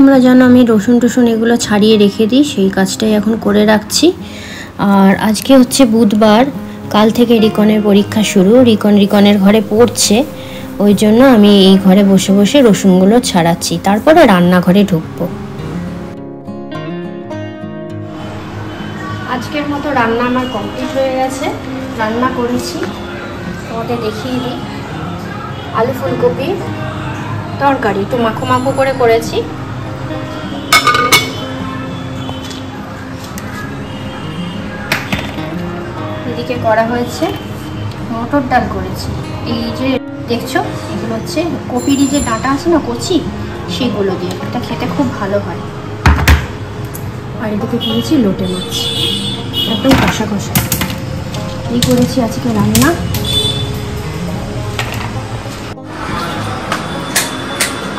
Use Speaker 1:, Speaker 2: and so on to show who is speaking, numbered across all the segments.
Speaker 1: তোমরা জানো আমি রসুন টসুন এগুলো ছাড়িয়ে রেখে দিই, সেই কাজটাই এখন করে রাখছি। আর আজকে হচ্ছে বুধবার, কাল থেকে রিকনের পরীক্ষা শুরু। রিকনের ঘরে পড়ছে, ওই জন্য আমি এই ঘরে বসে বসে রসুনগুলো ছাড়াচ্ছি, তারপরে রান্নাঘরে ঢুকবো। আজকের মতো রান্না আমার কমপ্লিট হয়ে গেছে। রান্না করেছি, তোমাদের দেখিয়ে দিই। আলু ফুলকপি তরকারি একটু মাখো মাখো করে করেছি। এদিকে করা হয়েছে মটর ডাল করেছি। এই যে দেখছো, এগুলো হচ্ছে কপির যে ডাঁটা আছে না, কচি, সেগুলো দিয়ে এটা খেতে খুব ভালো হয়। আর এদিকে করেছি লোটে মাছ, একদম কষা কষা। এই করেছি আজকে রান্না।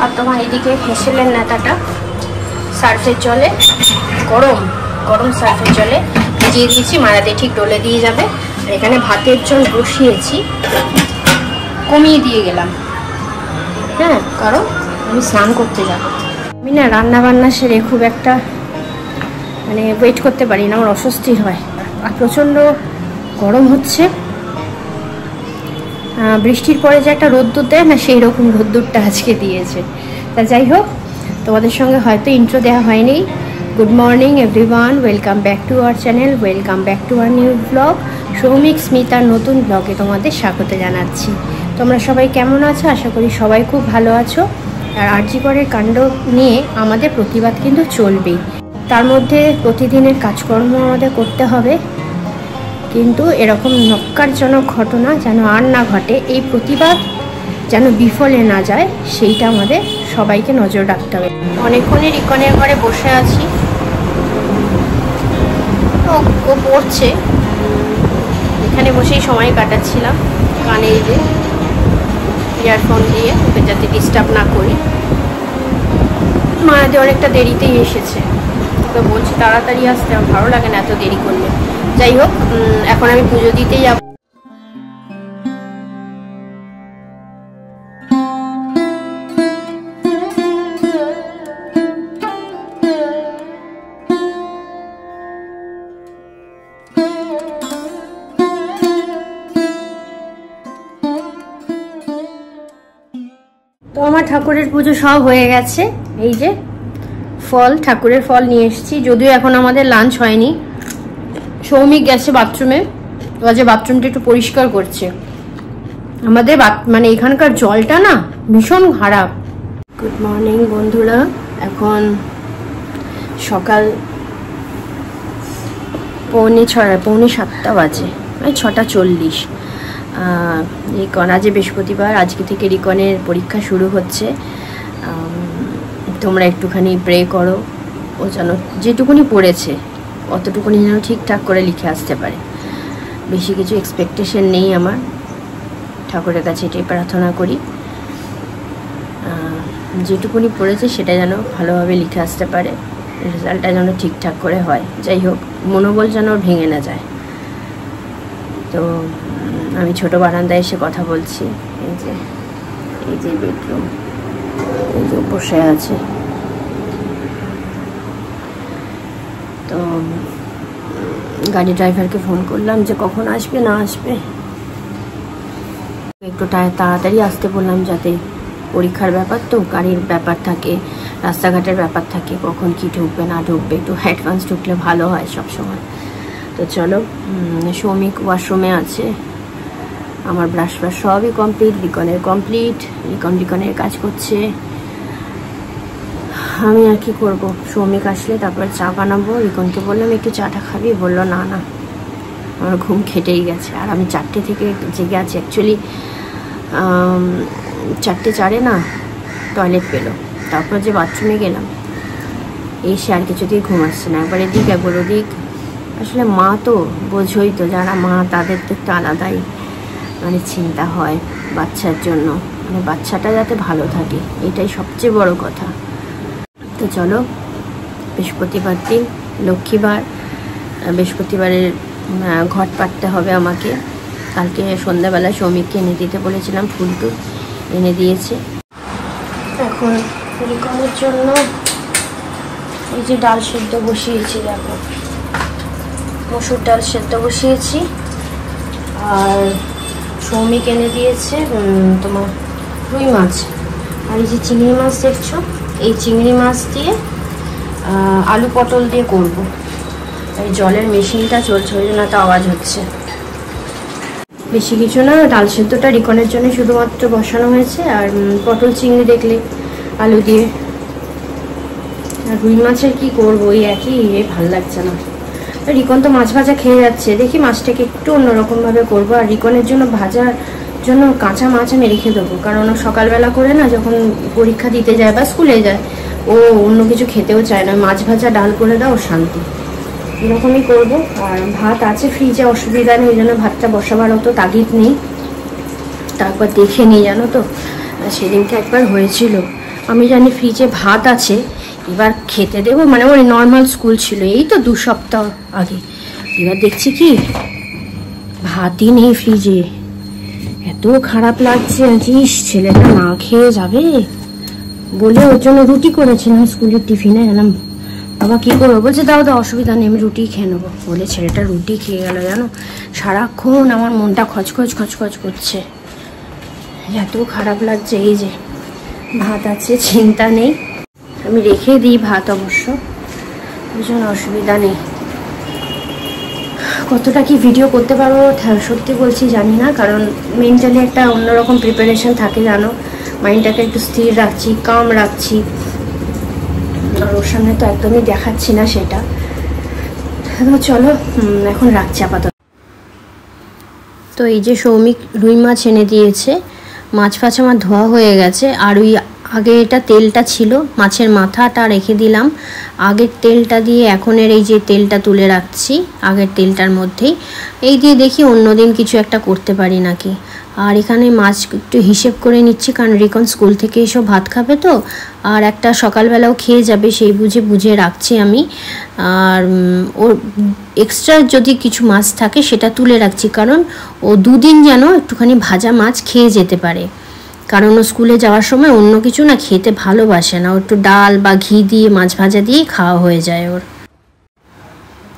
Speaker 1: আর তোমার এদিকে হেসেলের নেতাটা সার্ফের জলে গরম সার্ফের জলে ভিজিয়ে দিয়েছি, মারাতে ঠিক ডলে দিয়ে যাবে। আর এখানে ভাতের জল বসিয়েছি, কমিয়ে দিয়ে গেলাম, হ্যাঁ, কারণ আমি স্নান করতে যাব। আমি না রান্না বান্না সেরে খুব একটা মানে ওয়েট করতে পারি না, আমার অস্বস্তি হয়। আর প্রচণ্ড গরম হচ্ছে, বৃষ্টির পরে যে একটা রোদ্দুর দেয় না, সেই রকম রোদ্দুরটা আজকে দিয়েছে। তা যাই হোক, তোমাদের সঙ্গে হয়তো ইন্ট্রো দেওয়া হয়নি। Good morning everyone, welcome back to our channel, welcome back to our new blog. Soumik স্মিতার নতুন ব্লগে তোমাদের স্বাগত জানাচ্ছি। তোমরা সবাই কেমন আছো? আশা করি সবাই খুব ভালো আছো। আর আরজি করের কাণ্ড নিয়ে আমাদের প্রতিবাদ কিন্তু চলবেই, তার মধ্যে প্রতিদিনের কাজকর্ম আমাদের করতে হবে, কিন্তু এরকম নক্কারজনক ঘটনা যেন আর না ঘটে, এই প্রতিবাদ যেন বিফলে না যায়, সেইটা আমাদের সবাইকে নজর রাখতে হবে। অনেকক্ষণই রিকনের ঘরে বসে আছি, ও পড়ছে, এখানে বসেই সময় কাটাচ্ছিলাম। কানে যে ইয়ারফোন দিয়ে ওকে যাতে ডিস্টার্ব না করি। মায়াদি অনেকটা দেরিতেই এসেছে, ওকে বলছি তাড়াতাড়ি আসতে, আমার ভালো লাগে না এত দেরি করলে। যাই হোক, এখন আমি পুজো দিতে যাব। তো আমার ঠাকুরের পুজো সব হয়ে গেছে। এই যে ফল, ঠাকুরের ফল নিয়ে এসেছি, যদিও এখন আমাদের লাঞ্চ হয়নি। সৌমিক গেছে বাথরুমে, যে বাথরুমটা একটু পরিষ্কার করছে। আমাদের মানে এখানকার জলটা না ভীষণ খারাপ। গুড মর্নিং বন্ধুরা, এখন সকাল 6:45 বাজে, 6:40। আজ বৃহস্পতিবার, আজকে থেকে রিকনের পরীক্ষা শুরু হচ্ছে। তোমরা একটুখানি প্রে করো, ও যেন যেটুকুনি পড়েছে অতটুকুনি যেন ঠিকঠাক করে লিখে আসতে পারে। বেশি কিছু এক্সপেকটেশন নেই আমার, ঠাকুরের কাছে এটাই প্রার্থনা করি, যেটুকুনি পড়েছে সেটা যেন ভালোভাবে লিখে আসতে পারে, রেজাল্টটা যেন ঠিকঠাক করে হয়। যাই হোক, মনোবল যেন ভেঙে না যায়। তো আমি ছোট বারান্দায় এসে কথা বলছি। এই যে বেডরুম, এই যে বসে আছে। তো গাড়ি ড্রাইভারকে ফোন করলাম যে কখন আসবে না আসবে, একটু তাড়াতাড়ি আসতে বললাম, যাতে পরীক্ষার ব্যাপার তো, গাড়ির ব্যাপার থাকে, রাস্তাঘাটের ব্যাপার থাকে, কখন কি ঢুকবে না ঢুকবে, একটু অ্যাডভান্স ঢুকলে ভালো হয় সব সময়। তো চলো, সৌমিক ওয়াশরুমে আছে, আমার ব্রাশ সবই কমপ্লিট, রিকনের কমপ্লিট, রিকনের কাজ করছে। আমি আর কি করবো, সৌমিক আসলে তারপর চা বানাবো। রিকনকে বললাম একটু চাটা খাবি, বললো না না, আমার ঘুম খেটেই গেছে। আর আমি 4টে থেকে জেগে আছি। অ্যাকচুয়ালি 4:04 না টয়লেট পেলো, তারপর যে বাথরুমে গেলাম, এসে আর কিছুতেই ঘুম আসছে না, একবার এদিক একবার ওদিক। আসলে মা তো বোঝোই তো, যারা মা তাদের তো একটু আলাদাই মানে চিন্তা হয় বাচ্চার জন্য, মানে বাচ্চাটা যাতে ভালো থাকে, এটাই সবচেয়ে বড় কথা। তো চলো, বৃহস্পতিবার দিন, লক্ষ্মীবার, বৃহস্পতিবারের ঘট পাড়তে হবে আমাকে। কালকে সন্ধ্যাবেলা সৌমিককে এনে দিতে বলেছিলাম, ফুল টুল এনে দিয়েছে। এখন রিকনের জন্য এই যে ডাল সেদ্ধ বসিয়েছি, দেখো মসুর ডাল সেদ্ধ বসিয়েছি। আর সৌমিক এনে দিয়েছে তোমার রুই মাছ, আর এই যে চিংড়ি মাছ দেখছো, এই চিংড়ি মাছ দিয়ে আলু পটল দিয়ে করব। এই জলের মেশিনটা চলছে, ওই জন্য তো আওয়াজ হচ্ছে। বেশি কিছু না, ডাল সেদ্ধটা রিকনের জন্য শুধুমাত্র বসানো হয়েছে। আর পটল চিংড়ি দেখলে আলু দিয়ে। আর রুই মাছের কি করবো, ওই একই, ভাল লাগছে না। রিকন তো মাছ ভাজা খেয়ে যাচ্ছে, দেখি মাছটাকে একটু অন্যরকমভাবে করবো। আর রিকনের জন্য ভাজার জন্য কাঁচা মাছ আমি রেখে দেবো, কারণ সকালবেলা করে না যখন পরীক্ষা দিতে যায় বা স্কুলে যায়, ও অন্য কিছু খেতেও চায় না। মাছ ভাজা ডাল করে দাও, শান্তি, এরকমই করবো। আর ভাত আছে ফ্রিজে, অসুবিধা নেই, ওই জন্য ভাতটা বসাবার অত তাগিদ নেই। তারপর দেখে নিই, জানো তো সেদিনকে একবার হয়েছিল, আমি জানি ফ্রিজে ভাত আছে, এবার খেতে দেবো, মানে ওই নর্মাল স্কুল ছিল এই তো 2 সপ্তাহ আগে। এবার দেখছি কি ভাতই নেই ফ্রিজে, এত খারাপ লাগছে। জিস ছেলেটা না খেয়ে যাবে বলে ওর জন্য রুটি করেছিলাম স্কুলের টিফিনে। এলাম বাবা কি করবো, বলছে দাও দাও অসুবিধা নেই, আমি রুটি খেয়ে নেবো। বলে ছেলেটা রুটি খেয়ে গেল, জানো সারাক্ষণ আমার মনটা খচখচ খচখচ করছে, এত খারাপ লাগছে। এই যে ভাত আছে, চিন্তা নেই, আমি রেখে দিই ভাত, অবশ্য ভীষণ অসুবিধা নেই। কতটা কি ভিডিও করতে পারবো সত্যি বলছি জানি না, কারণ মেন্টালি একটা অন্যরকম প্রিপারেশন থাকে, জানো মাইন্ডটাকে একটু স্থির রাখছি, কাম রাখছি। আর ওর সামনে তো একদমই দেখাচ্ছি না সেটা। চলো এখন রাখছি আপাতত। তো এই যে সৌমিক রুই মাছ এনে দিয়েছে, মাছ ফাছ আমার ধোয়া হয়ে গেছে। আর ওই আগে এটা তেলটা ছিল, মাছের মাথাটা রেখে দিলাম, আগের তেলটা দিয়ে এখনের এই যে তেলটা তুলে রাখছি আগের তেলটার মধ্যেই। এই দিয়ে দেখি অন্যদিন কিছু একটা করতে পারি নাকি। আর এখানে মাছ একটু হিসেব করে নিচ্ছি, কারণ রিকন স্কুল থেকে এসব ভাত খাবে তো, আর একটা সকালবেলাও খেয়ে যাবে, সেই বুঝে রাখছি আমি। আর ওর এক্সট্রা যদি কিছু মাছ থাকে সেটা তুলে রাখছি, কারণ ও 2 দিন যেন একটুখানি ভাজা মাছ খেয়ে যেতে পারে, কারণ ও স্কুলে যাওয়ার সময় অন্য কিছু না খেতে ভালোবাসে না, ও একটু ডাল বা ঘি দিয়ে মাছ ভাজা দিয়ে খাওয়া হয়ে যায় ওর।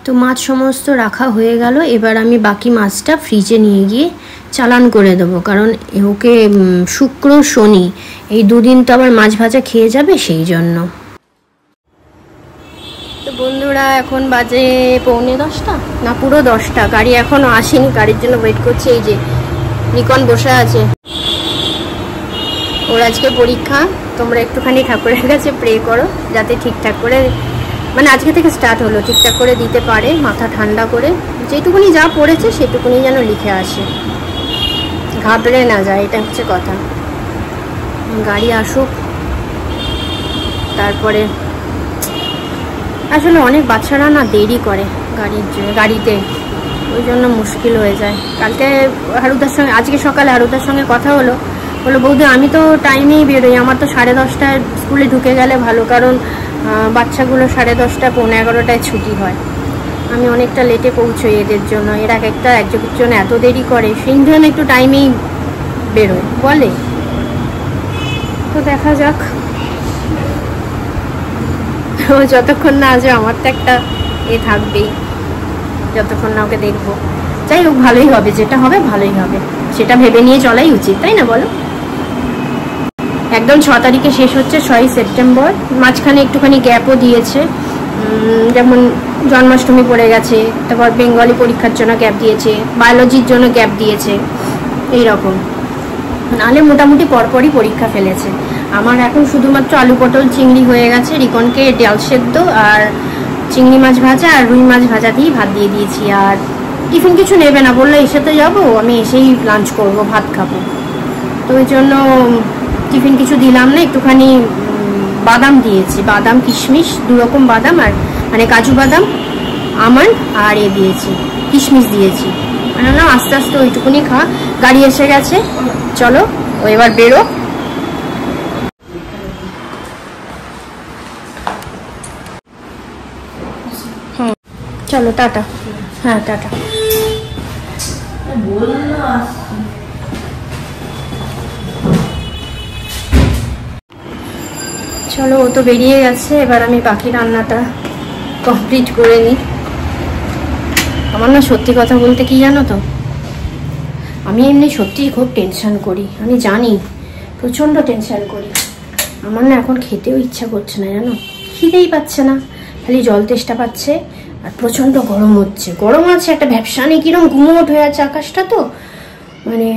Speaker 1: তো মাছ সমস্ত রাখা হয়ে গেল, এবার আমি বাকি মাছটা ফ্রিজে নিয়ে গিয়ে চালান করে দেবো, কারণ ওকে শুক্র শনি এই 2 দিন তো আবার মাছ ভাজা খেয়ে যাবে, সেই জন্য। তো বন্ধুরা এখন বাজে 9:45 না পুরো 10টা, গাড়ি এখনও আসেনি, গাড়ির জন্য ওয়েট করছে। এই যে রিকন বসে আছে, ওর আজকে পরীক্ষা। তোমরা একটুখানি ঠাকুরের কাছে প্রে করো যাতে ঠিকঠাক করে, মানে আজকে থেকে স্টার্ট হলো, ঠিকঠাক করে দিতে পারে, মাথা ঠান্ডা করে, যেটুকুনি যা পড়েছে সেটুকুনি যেন লিখে আসে, ঘাবড়ে না যায়, এটা হচ্ছে কথা। গাড়ি আসুক তারপরে। আসলে অনেক বাচ্চারা না দেরি করে গাড়িতে, ওই জন্য মুশকিল হয়ে যায়। কালকে হারুদার সঙ্গে, আজকে সকালে হারুদার সঙ্গে কথা হলো, বললো বৌদি আমি তো টাইমেই বেরোই, আমার তো 10:30টায় স্কুলে ঢুকে গেলে ভালো, কারণ বাচ্চাগুলো 10:30 পৌনে 11টায় ছুটি হয়, আমি অনেকটা লেটে পৌঁছোই এদের জন্য। এরা একজন এত দেরি করে, সেই জন্য একটু টাইমেই বেরোয় বলে। তো দেখা যাক, যতক্ষণ না আসে আমার তো একটা থাকবেই, যতক্ষণ না ওকে দেখবো। যাই হোক ভালোই হবে, যেটা হবে ভালোই হবে, সেটা ভেবে নিয়ে চলাই উচিত, তাই না বলো। একদম 6 তারিখে শেষ হচ্ছে, 6ই সেপ্টেম্বর। মাঝখানে একটুখানি গ্যাপও দিয়েছে, যেমন জন্মাষ্টমী পড়ে গেছে, তারপর বেঙ্গলি পরীক্ষার জন্য গ্যাপ দিয়েছে, বায়োলজির জন্য গ্যাপ দিয়েছে, এইরকম। নাহলে মোটামুটি পরপরই পরীক্ষা ফেলেছে। আমার এখন শুধুমাত্র আলু পটল চিংড়ি হয়ে গেছে, রিকনকে ডাল সেদ্ধ আর চিংড়ি মাছ ভাজা আর রুই মাছ ভাজা দিয়েই ভাত দিয়ে দিয়েছি। আর টিফিন কিছু নেবে না, বললো এসে তো যাবো, আমি এসেই লাঞ্চ করব, ভাত খাবো, তো ওই জন্য টিফিন কিছু দিলাম না। একটুখানি বাদাম দিয়েছি, বাদাম কিশমিশ 2 রকম বাদাম, আর মানে কাজু বাদাম আমন্ড, আর দিয়েছি কিশমিশ দিয়েছি। মানে না আস্তে আস্তে ওইটুকুনি খা, গাড়ি এসে গেছে, চলো ও এবার বেরো। চলো টাটা। হ্যাঁ টাটা। চলো, ও তো বেরিয়ে গেছে, এবার আমি বাকি রান্নাটা কমপ্লিট করে নিই। আমার না সত্যি কথা বলতে কি জানো তো, আমি এমনি সত্যিই খুব টেনশন করি, আমি জানি প্রচণ্ড টেনশন করি। আমার না এখন খেতেও ইচ্ছা করছে না জানো, খিদেই পাচ্ছে না, খালি জল তেষ্টা পাচ্ছে। আর প্রচণ্ড গরম হচ্ছে, গরম আছে একটা ব্যবসা নেই, কিরম গুমোট হয়ে আছে আকাশটা, তো মানে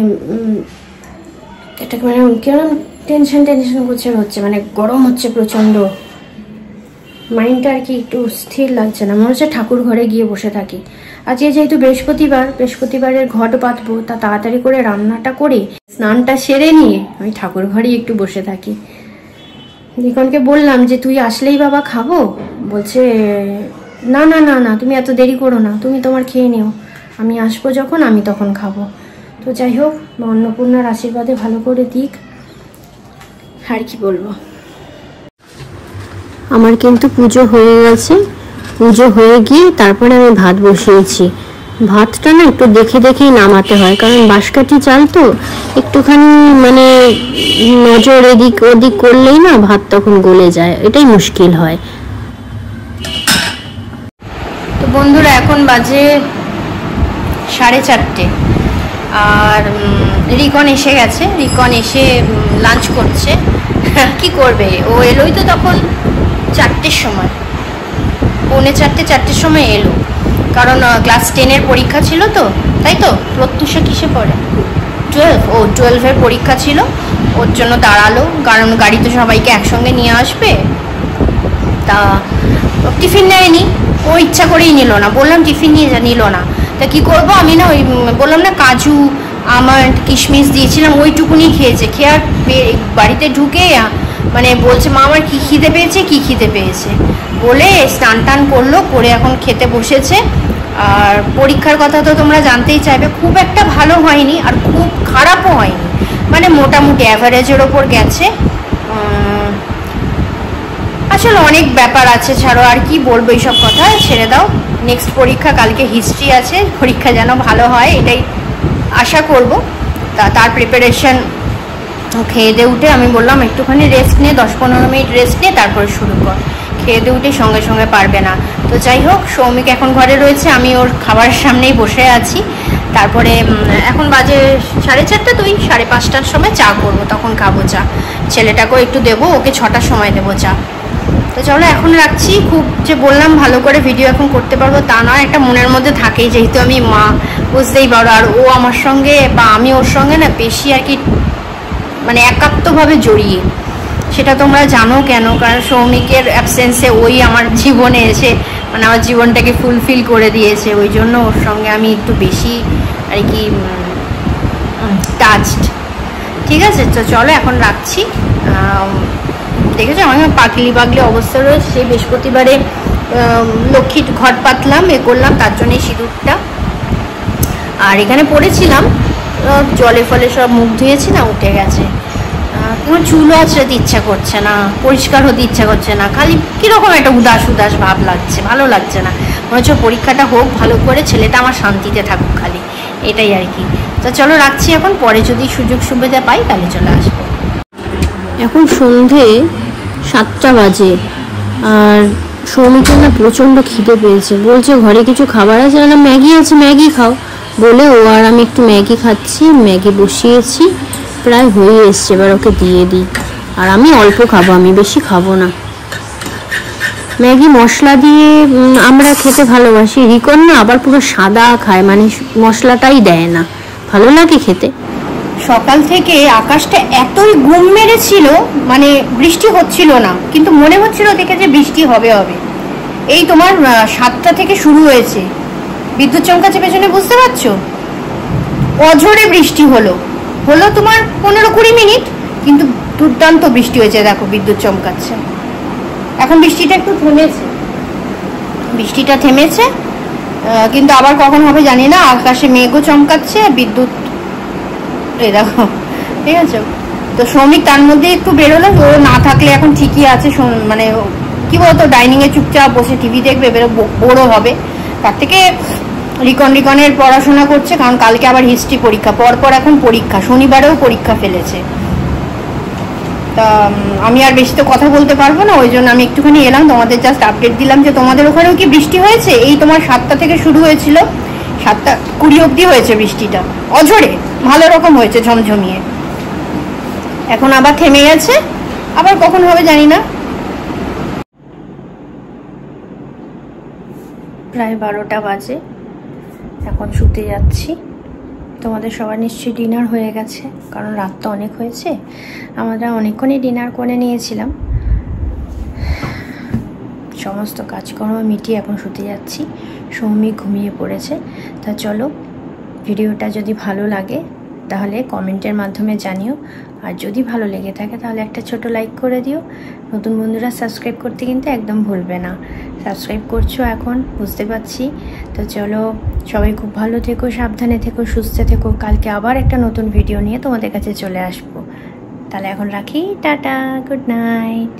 Speaker 1: এটা মানে কিরম টেনশন করছে হচ্ছে, মানে গরম হচ্ছে প্রচণ্ড। মাইন্ডটা আর কি একটু স্থির লাগছে না, মনে হচ্ছে ঠাকুর ঘরে গিয়ে বসে থাকি। আজকে যেহেতু বৃহস্পতিবারের ঘট পাতবো, তা তাড়াতাড়ি করে রান্নাটা করে স্নানটা সেরে নিয়ে আমি ঠাকুর ঘরেই একটু বসে থাকি। নিকনকে বললাম যে তুই আসলেই বাবা খাবো, বলছে না না না না তুমি এত দেরি করো না, তুমি তোমার খেয়ে নিও, আমি আসবো যখন আমি তখন খাবো। তো যাই হোক, অন্নপূর্ণার আশীর্বাদে ভালো করে দিক, আর কি বলবো। আমার কিন্তু পুজো হয়ে গেছে, পুজো হয়ে গিয়ে তারপরে আমি ভাত বসিয়েছি। ভাতটা না একটু দেখে দেখেই নামাতে হয়, কারণ বাঁশকাঠি চাল তো, একটুখানি মানে নজর এদিক ওদিক করলেই না ভাত তখন গলে যায়, এটাই মুশকিল হয়। তো বন্ধুরা এখন বাজে 4:30, আর রিকন এসে গেছে, রিকন এসে লাঞ্চ করছে। কি করবে, ও এলোই তো তখন 4টের সময়, 4:45-4টের সময় এলো, কারণ ক্লাস 10-এর পরীক্ষা ছিল তো, তাই তো। প্রত্যুষে কিসে পড়ে? 12-এর পরীক্ষা ছিল, ওর জন্য দাঁড়ালো, কারণ গাড়ি তো সবাইকে একসঙ্গে নিয়ে আসবে। তা টিফিন নেয়নি, ও ইচ্ছা করেই নিল না, বললাম টিফিন নিল না। তা কি করব, আমি না ওই বললাম না কাজু আমার কিশমিশ দিয়েছিলাম, ওইটুকুনি খেয়েছে। খেয়ে আর বাড়িতে ঢুকে মানে বলছে মা আমার কী খিদে পেয়েছে বলে স্নান টান করলো, করে এখন খেতে বসেছে। আর পরীক্ষার কথা তো তোমরা জানতেই চাইবে, খুব একটা ভালো হয়নি আর খুব খারাপও হয়নি, মানে মোটামুটি অ্যাভারেজের ওপর গেছে। আসলে অনেক ব্যাপার আছে, ছাড়ো আর কি বলবো, এইসব কথা ছেড়ে দাও। নেক্সট পরীক্ষা কালকে হিস্ট্রি আছে, পরীক্ষা যেন ভালো হয় এটাই আশা করব। তার প্রিপারেশন খেয়ে দিয়ে উঠে আমি বললাম একটুখানি রেস্ট নিয়ে 10-15 মিনিট রেস্ট নিয়ে তারপরে শুরু কর, খেয়ে দিয়ে উঠে সঙ্গে সঙ্গে পারবে না। তো যাই হোক, সৌমিক এখন ঘরে রয়েছে, আমি ওর খাবারের সামনেই বসে আছি। তারপরে এখন বাজে 4:30, তো ওই 5:30টার সময় চা করবো, তখন খাবো চা। ছেলেটাকেও একটু দেবো, ওকে 6টার সময় দেবো চা। তো চলো এখন রাখছি। খুব যে বললাম ভালো করে ভিডিও এখন করতে পারবো তা নয়, একটা মনের মধ্যে থাকেই, যেহেতু আমি মা, বুঝতেই পারো। আর ও আমার সঙ্গে বা আমি ওর সঙ্গে না বেশি আর কি মানে একাত্মভাবে জড়িয়ে, সেটা তোমরা জানো কেন, কারণ সৌমিকের অ্যাবসেন্সে ওই আমার জীবনে এসে মানে আমার জীবনটাকে ফুলফিল করে দিয়েছে, ওই জন্য ওর সঙ্গে আমি একটু বেশি আর কি টাচড। ঠিক আছে, তো চলো এখন রাখছি। দেখেছো আমার পাগলি অবস্থা রয়েছে, সেই বৃহস্পতিবারে লক্ষ্মীর ঘট পাতলাম, করলাম, তার জন্যই সিঁদুরটা। আর এখানে পড়েছিলাম, জলে ফলে সব মুখ ধুয়েছি না, উঠে গেছে। তোমার চুলও আঁচড়াতে ইচ্ছা করছে না, পরিষ্কার হতে ইচ্ছা করছে না, খালি কীরকম একটা উদাস ভাব লাগছে, ভালো লাগছে না। মনে হচ্ছে পরীক্ষাটা হোক ভালো করে, ছেলেটা আমার শান্তিতে থাকুক খালি, এটাই আর কি। তো চলো রাখছি এখন, পরে যদি সুযোগ সুবিধা পাই তাহলে চলে আসবো। এখন সন্ধে 7টা বাজে, আর সৌমিকের না প্রচণ্ড খিদে পেয়েছে, বলছে ঘরে কিছু খাবার আছে না, ম্যাগি আছে ম্যাগি খাও বলে ও আর আমি একটু ম্যাগি খাচ্ছি। ম্যাগি বসিয়েছি, প্রায় হয়ে এসছে, এবার ওকে দিয়ে দিই। আর আমি অল্প খাবো, আমি বেশি খাবো না। ম্যাগি মশলা দিয়ে আমরা খেতে ভালোবাসি, রিকন না আবার পুরো সাদা খায়, মানে মশলাটাই দেয় না, ভালো লাগে খেতে। সকাল থেকে আকাশটা এতই গুম মেরেছিল, মানে বৃষ্টি হচ্ছিল না, কিন্তু মনে হচ্ছিল দেখে যে বৃষ্টি হবে। এই তোমার 7টা থেকে শুরু হয়েছে, বিদ্যুৎ চমকাচ্ছে পেছনে, বুঝতে পারছো? অঝোরে বৃষ্টি হলো তোমার 15-20 মিনিট, কিন্তু দুর্দান্ত বৃষ্টি হয়েছে। দেখো বিদ্যুৎ চমকাচ্ছে, এখন বৃষ্টিটা একটু থেমেছে, কিন্তু আবার কখন হবে জানি না। আকাশে মেঘও চমকাচ্ছে, বিদ্যুৎ দেখো, ঠিক আছে। তো সৌমিক তার মধ্যে একটু বেরোলো, ও না থাকলে এখন ঠিকই আছে, মানে কি বলতো ডাইনিংয়ে চুপচাপ বসে টিভি দেখবে, বোরও হবে। তার থেকে রিকনের পড়াশোনা করছে, কারণ কালকে আবার হিস্ট্রি পরীক্ষা, পরপর এখন পরীক্ষা, শনিবারেও পরীক্ষা ফেলেছে। তা আমি আর বেশি তো কথা বলতে পারবো না, ওই জন্য আমি একটুখানি এলাম, তোমাদের জাস্ট আপডেট দিলাম যে তোমাদের ওখানেও কি বৃষ্টি হয়েছে। এই তোমার 7টা থেকে শুরু হয়েছিল, 7:20 অবধি হয়েছে বৃষ্টিটা, অঝরে ভালো রকম হয়েছে, ঝমঝমিয়ে। এখন আবার থেমে গেছে, আবার কখন হবে জানি না। প্রায় 12টা বাজে, এখন শুতে যাচ্ছি। তোমাদের সবার নিশ্চয়ই ডিনার হয়ে গেছে, কারণ রাত তো অনেক হয়েছে। আমরা অনেকক্ষণই ডিনার করে নিয়েছিলাম, সমস্ত কাজকর্ম মিটিয়ে এখন শুতে যাচ্ছি। সৌমি ঘুমিয়ে পড়েছে। তা চলো, ভিডিওটা যদি ভালো লাগে তাহলে কমেন্টের মাধ্যমে জানিও, আর যদি ভালো লেগে থাকে তাহলে একটা ছোট লাইক করে দিও। নতুন বন্ধুরা সাবস্ক্রাইব করতে কিন্তু একদম ভুলবে না। সাবস্ক্রাইব করছো এখন, বুঝতে পারছি। তো চলো, সবাই খুব ভালো থেকো, সাবধানে থেকো, সুস্থ থেকো। কালকে আবার একটা নতুন ভিডিও নিয়ে তোমাদের কাছে চলে আসবো। তাহলে এখন রাখি, টাটা, গুড নাইট।